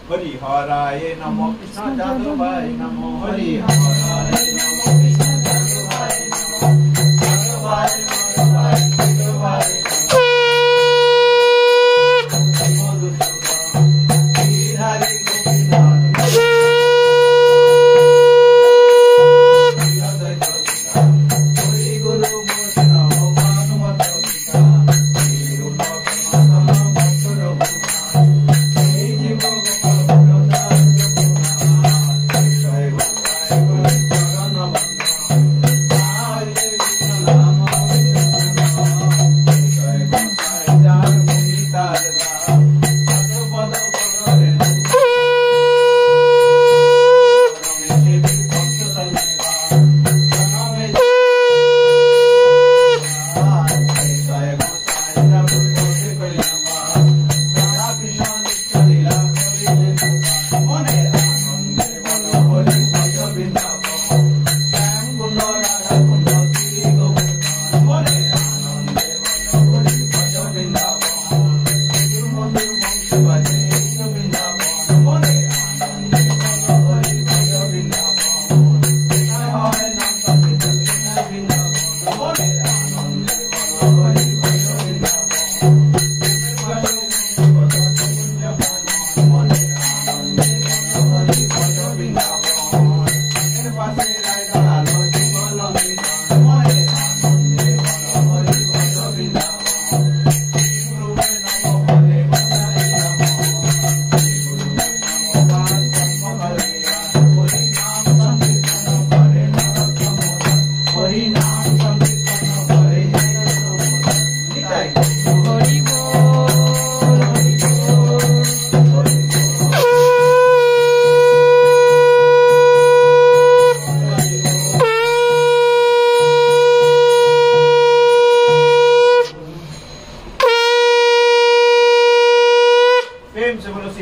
हरिहराय नमो कृष्ण जादवाय नमो हरिहराय नमो कृष्ण जादवाय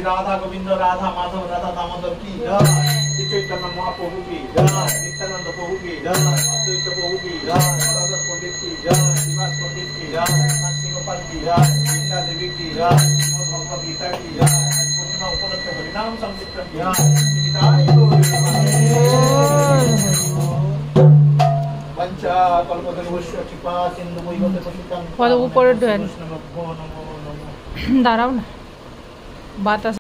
राधा गोविंद राधा माधव राधा दामोदर की जय, श्री चैतन्य महाप्रभु की जय, नित्यानंद प्रभु की जय, अद्वैत प्रभु की जय, राधा पंडित की जय, श्रीवास पंडित की जय, श्री गोपाल की जय, गीता देवी की जय, भगवद गीता की जय, पूर्णिमा उपलक्ष्य हरिनाम संकीर्तन की पंचा कल्पतरुश्च कृपा सिंधु वैवस्य पशुतां दाঁড়াও না বাতাস